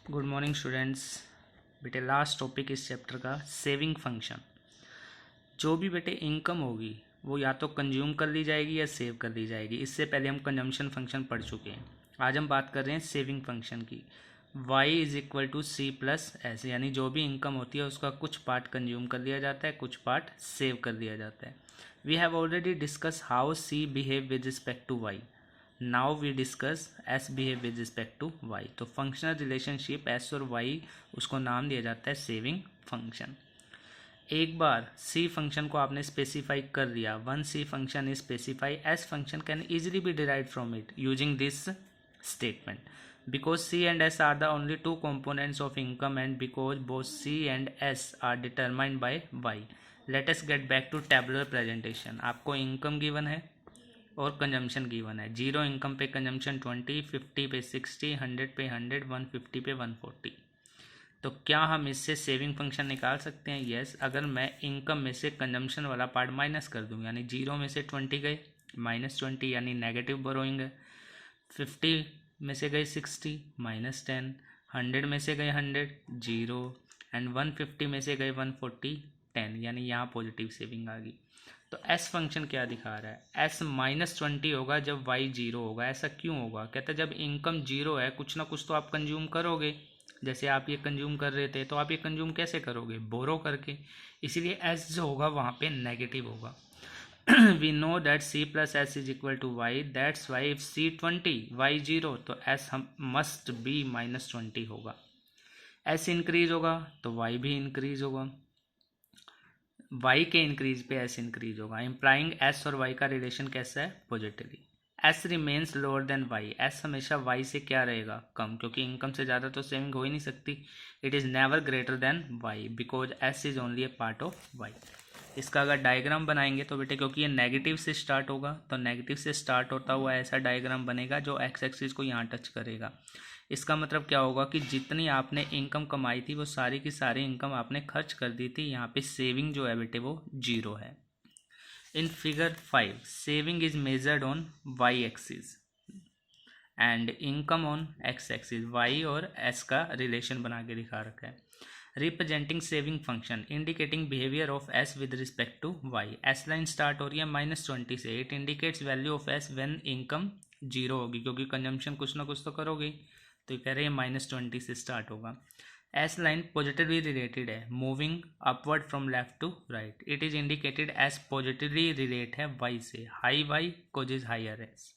Good morning students. बेटे last topic इस chapter का सेविंग फंक्शन। जो भी बेटे इनकम होगी वो या तो कंज्यूम कर ली जाएगी या सेव कर ली जाएगी। इससे पहले हम कंजम्पशन फंक्शन पढ़ चुके हैं। आज हम बात कर रहे हैं सेविंग फंक्शन की। y is equal to C plus S, यानी जो भी इनकम होती है उसका कुछ पार्ट कंज्यूम कर लिया जाता है, कुछ पार्ट सेव कर लिया जाता है। We have already discuss how C behave with respect to y। Now we discuss S behave with respect to Y. तो फंक्शनल रिलेशनशिप एस और वाई, उसको नाम दिया जाता है सेविंग फंक्शन। एक बार सी फंक्शन को आपने स्पेसिफाई कर लिया, one C function is specify, S function can easily be derived from it using this statement. Because C and S are the only two components of income and because both C and S are determined by Y. Let us get back to tabular presentation. आपको income given है और consumption given है। 0 income पे consumption 20, 50 पे 60, 100 पे 100, 150 पे 140। तो क्या हम इससे सेविंग फंक्शन निकाल सकते हैं? यस। अगर मैं इनकम में से कंजम्पशन वाला पार्ट माइनस कर दूँ, यानी 0 में से 20 गए, -20 यानी नेगेटिव बोरोइंग है। 50 में से गए 60, -10, 100 में से गए 100, 0 एंड 150 में से गए 140, 10, यानी यहाँ पॉजिटिव सेविंग आ गई। तो एस फंक्शन क्या दिखा रहा है? एस -20 होगा जब वाई 0 होगा। ऐसा क्यों होगा? कहता है जब इनकम 0 है कुछ ना कुछ तो आप कंज्यूम करोगे। जैसे आप ये कंज्यूम कर रहे थे, तो आप ये कंज्यूम कैसे करोगे? बोरो करके। इसीलिए एस जो होगा वहाँ पे नेगेटिव होगा। We know that c plus s is equal to y. That's why if c 20, y 0, तो s हम must be -20 होगा। s इंक्रीज होगा तो y भी इंक्रीज होगा। y के इंक्रीज पे s इंक्रीज होगा, इम्प्लाइंग s और y का रिलेशन कैसा है? Positively. s remains lower than y। s हमेशा y से क्या रहेगा? कम, क्योंकि इनकम से ज़्यादा तो सेविंग हो ही नहीं सकती। It is never greater than y because s is only A part of y। इसका अगर डायग्राम बनाएंगे तो बेटे, क्योंकि ये नेगेटिव से स्टार्ट होगा तो नेगेटिव से स्टार्ट होता हुआ ऐसा डायग्राम बनेगा जो एक्स एक्सिस को यहाँ टच करेगा। इसका मतलब क्या होगा कि जितनी आपने इनकम कमाई थी वो सारी की सारी इनकम आपने खर्च कर दी थी। यहाँ पे सेविंग जो है बेटे वो 0 है। In figure 5 saving is measured on Y axis and income on X axis. Y और एस का रिलेशन बना के दिखा रखा है। Representing saving function indicating behaviour of S with respect to Y. S line start हो रही है -20 से। It indicates value of S when income 0 होगी, क्योंकि कंजम्पशन कुछ ना कुछ तो करोगे। तो कह रहे हैं -20 से स्टार्ट होगा। एस लाइन पॉजिटिवली रिलेटेड है, moving upward from left to right. It is indicated S positively relate है वाई से। High Y causes higher S.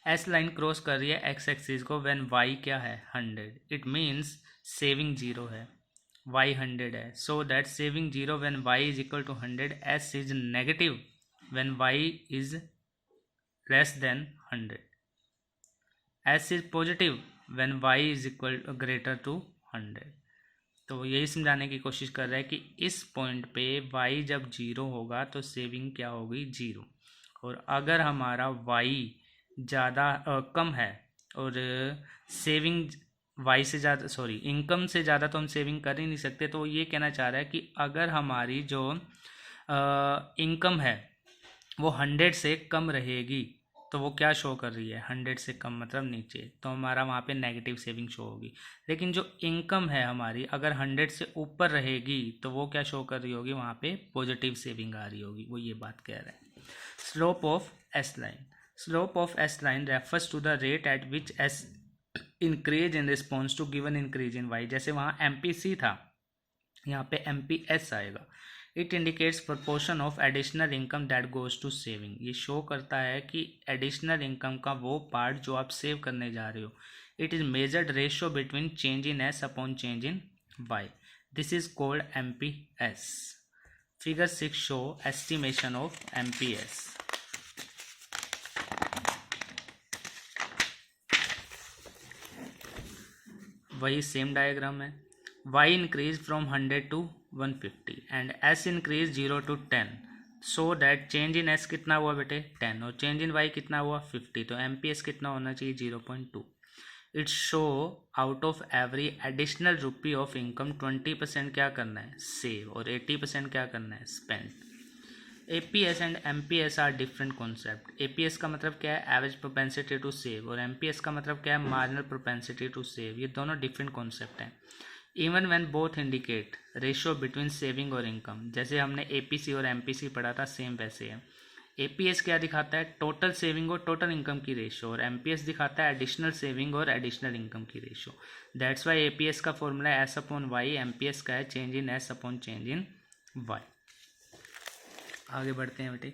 S line cross कर रही है एक्स एक्सिस को व्हेन वाई क्या है? 100। इट मीन्स सेविंग 0 है, y 100 है। So that saving 0 when y is equal to 100, s is negative when y is less than 100, s is positive when y is equal greater to 100। तो यही समझाने की कोशिश कर रहा है कि इस पॉइंट पे y जब 0 होगा तो सेविंग क्या होगी? 0। और अगर हमारा y ज़्यादा कम है और सेविंग वाई से ज़्यादा, सॉरी इनकम से ज़्यादा तो हम सेविंग कर ही नहीं सकते। तो ये कहना चाह रहा है कि अगर हमारी जो इनकम है वो 100 से कम रहेगी तो वो क्या शो कर रही है? 100 से कम मतलब नीचे, तो हमारा वहाँ पे नेगेटिव सेविंग शो होगी। लेकिन जो इनकम है हमारी अगर 100 से ऊपर रहेगी तो वो क्या शो कर रही होगी? वहाँ पे पॉजिटिव सेविंग आ रही होगी। वो ये बात कह रहा है। Slope of S line. Slope of S line refers to the rate at which S increase in response to given increase in Y. जैसे वहाँ MPC था, यहाँ पे MPS आएगा। It indicates proportion of additional income that goes to saving. ये show करता है कि एडिशनल इनकम का वो पार्ट जो आप सेव करने जा रहे हो। It is measured ratio between change in S upon change in Y. This is called MPS। Figure 6 show estimation of MPS। वही सेम डायग्राम है। y increase from 100 to 150 and s increase 0 to 10। So that change in s कितना हुआ बेटे? 10, और change in y कितना हुआ? 50। तो MPS कितना होना चाहिए? 0.2। It show out of every additional rupee of income 20% क्या करना है? सेव, और 80% क्या करना है? Spend. APS and MPS are different concept. APS का मतलब क्या है, एवरेज प्रोपेंसिटी टू सेव, और एमपीएस का मतलब क्या है, मार्जिनल प्रोपेंसिटी टू सेव। ये दोनों डिफरेंट कॉन्सेप्ट हैं। Even when both indicate ratio between saving और इनकम, जैसे हमने एपीसी और एमपीसी पढ़ा था, सेम वैसे है। एपीएस क्या दिखाता है, टोटल सेविंग और टोटल इनकम की रेशियो, और एमपीएस दिखाता है एडिशनल सेविंग और एडिशनल इनकम की रेशियो। दैट्स वाई एपीएस का फॉर्मूला है एस अपॉन वाई, एमपीएस का है change in S upon change in Y. आगे बढ़ते हैं बेटे।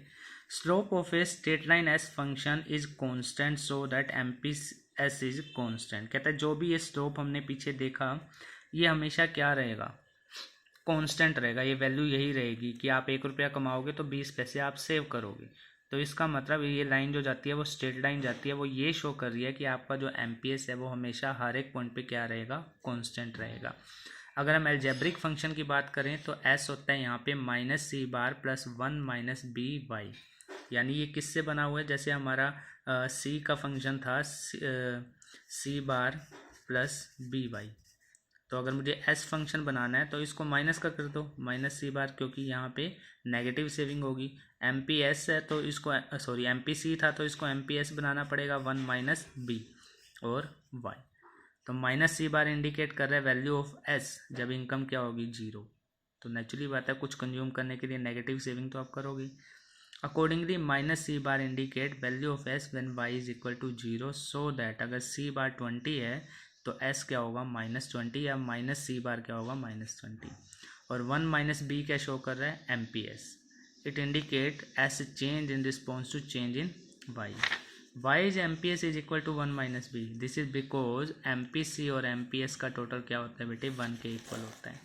Slope of a straight line S function is constant so that MPS is constant. कहता है जो भी ये स्लोप हमने पीछे देखा ये हमेशा क्या रहेगा, कांस्टेंट रहेगा। ये वैल्यू यही रहेगी कि आप 1 रुपया कमाओगे तो 20 पैसे आप सेव करोगे। तो इसका मतलब ये लाइन जो जाती है वो स्ट्रेट लाइन जाती है, वो ये शो कर रही है कि आपका जो एमपीएस है वो हमेशा हर एक पॉइंट पे क्या रहेगा, कांस्टेंट रहेगा। अगर हम एल्जेब्रिक फंक्शन की बात करें तो एस होता है यहाँ पे माइनस सी बार प्लस 1 माइनस बी वाई। यानी ये किससे बना हुआ है, जैसे हमारा सी का फंक्शन था सी बार प्लस बी वाई। तो अगर मुझे एस फंक्शन बनाना है तो इसको माइनस का कर दो, माइनस सी बार, क्योंकि यहाँ पे नेगेटिव सेविंग होगी। एम पी एस है तो इसको सॉरी एम पी सी था तो इसको एम पी एस बनाना पड़ेगा, 1 माइनस बी और वाई। तो माइनस सी बार इंडिकेट कर रहा है वैल्यू ऑफ एस जब इनकम क्या होगी, 0। तो नेचुरली बात है कुछ कंज्यूम करने के लिए नेगेटिव सेविंग तो आप करोगे। Accordingly minus C bar indicate value of S when Y is equal to 0, so that अगर सी बार 20 है तो एस क्या होगा, -20, या माइनस सी बार क्या होगा, -20। और 1 माइनस बी क्या शो कर रहा है, M P S. It indicate S change in response to change in Y. Y is M P S is equal to 1 minus B. This is because M P C और M P S का total क्या होता है बेटे, 1 के equal होता है।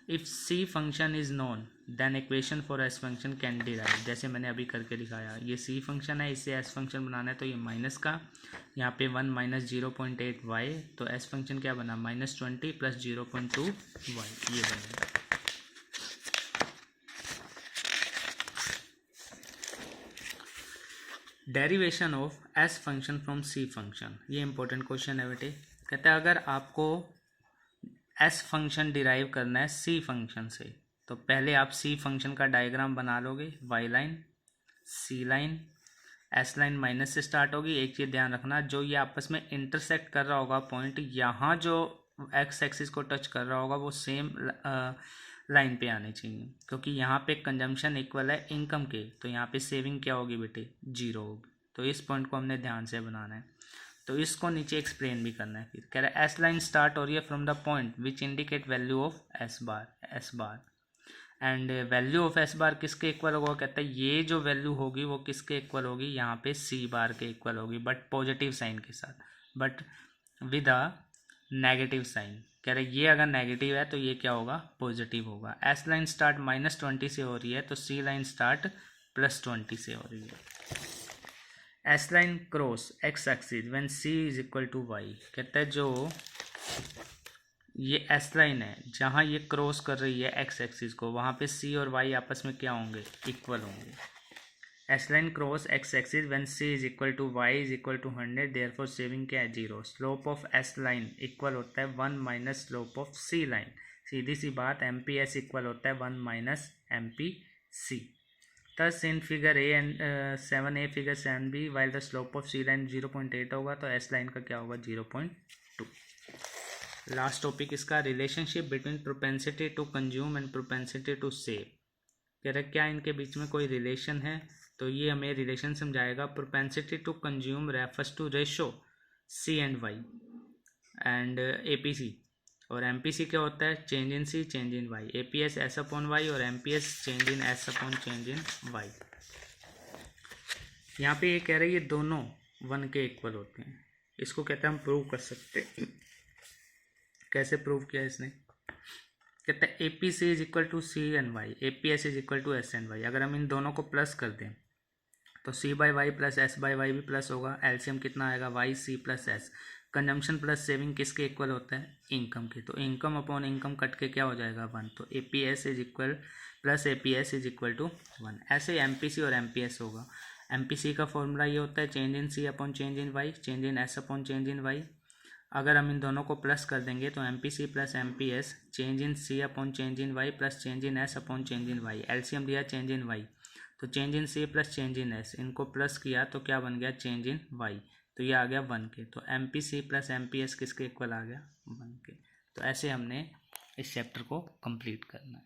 If C function is known then equation for S function can derive. जैसे मैंने अभी करके दिखाया, ये सी फंक्शन है, इससे एस फंक्शन बनाना है तो ये माइनस का, यहाँ पे 1 माइनस 0.8 वाई, तो एस फंक्शन क्या बना, -20 प्लस 0.2 वाई, ये बनेगा। Derivation of S function from C function, ये इंपॉर्टेंट क्वेश्चन है बेटे। कहता है अगर आपको एस फंक्शन डिराइव करना है सी फंक्शन से तो पहले आप सी फंक्शन का डायग्राम बना लोगे, वाई लाइन, सी लाइन, एस लाइन माइनस से स्टार्ट होगी। एक चीज़ ध्यान रखना, जो ये आपस में इंटरसेक्ट कर रहा होगा पॉइंट, यहाँ जो एक्स एक्सिस को टच कर रहा होगा वो सेम लाइन पे आनी चाहिए, क्योंकि यहाँ पे कंजम्पशन इक्वल है इनकम के, तो यहाँ पे सेविंग क्या होगी बेटे, 0 होगी। तो इस पॉइंट को हमने ध्यान से बनाना है। तो इसको नीचे एक्सप्लेन भी करना है। फिर कह रहा है एस लाइन स्टार्ट हो रही है from the point which indicate value of S bar and value of S bar किसके इक्वल होगा, कहता है ये जो वैल्यू होगी वो किसके इक्वल होगी, यहाँ पे सी बार के इक्वल होगी, बट पॉजिटिव साइन के साथ, but with a negative sign. कह रहे ये अगर नेगेटिव है तो ये क्या होगा, पॉजिटिव होगा। एस लाइन स्टार्ट -20 से हो रही है तो सी लाइन स्टार्ट +20 से हो रही है। S line cross X axis when C is equal to Y. कहता है जो ये एस लाइन है जहाँ ये क्रॉस कर रही है एक्स एक्सिस को, वहाँ पे सी और वाई आपस में क्या होंगे, इक्वल होंगे। S line cross X axis when C is equal to Y is equal to 100, therefore saving क्या है, 0। Slope of S line equal होता है 1 minus slope of C line. सीधी सी बात, एम पी एस इक्वल होता है 1 minus M P C. Thus in figure A and 7A figure 7B while the slope of C line 0.8 होगा तो S line का क्या होगा, 0.2। लास्ट टॉपिक इसका relationship between propensity to consume and propensity to save. कह रहे क्या इनके बीच में कोई रिलेशन है, तो ये हमें रिलेशन समझाएगा। Propensity to consume refers to ratio C and Y and APC, और एमपीसी क्या होता है, change in C change in Y. APS S upon Y और MPS change in S upon change in Y. यहाँ पे ये कह रहे हैं ये दोनों 1 के इक्वल होते हैं। इसको कहते हैं हम प्रूव कर सकते हैं। कैसे प्रूव किया इसने, कहते हैं A P C is equal to C and Y, A P S is equal to S and Y. अगर हम इन दोनों को प्लस कर दें तो C by Y plus S by Y भी प्लस होगा। एलसीएम कितना आएगा, Y C plus S. Consumption plus saving किसके इक्वल होता है, इनकम के। तो इनकम अपॉन इनकम कट के क्या हो जाएगा, 1। तो A P S is equal plus A P S is equal to 1। ऐसे एम पी सी और एम पी एस होगा। एम पी सी का फॉर्मूला ये होता है change in C upon change in Y, change in S upon change in Y. अगर हम इन दोनों को प्लस कर देंगे तो M P C plus M P S change in C upon change in Y plus change in S upon change in Y. LCM दिया change in Y तो change in C plus change in S, इनको plus किया तो क्या बन गया, change in Y, तो ये आ गया 1 के। तो M P C plus M P S किसके इक्वल आ गया, 1 के। तो ऐसे हमने इस चैप्टर को कंप्लीट करना है।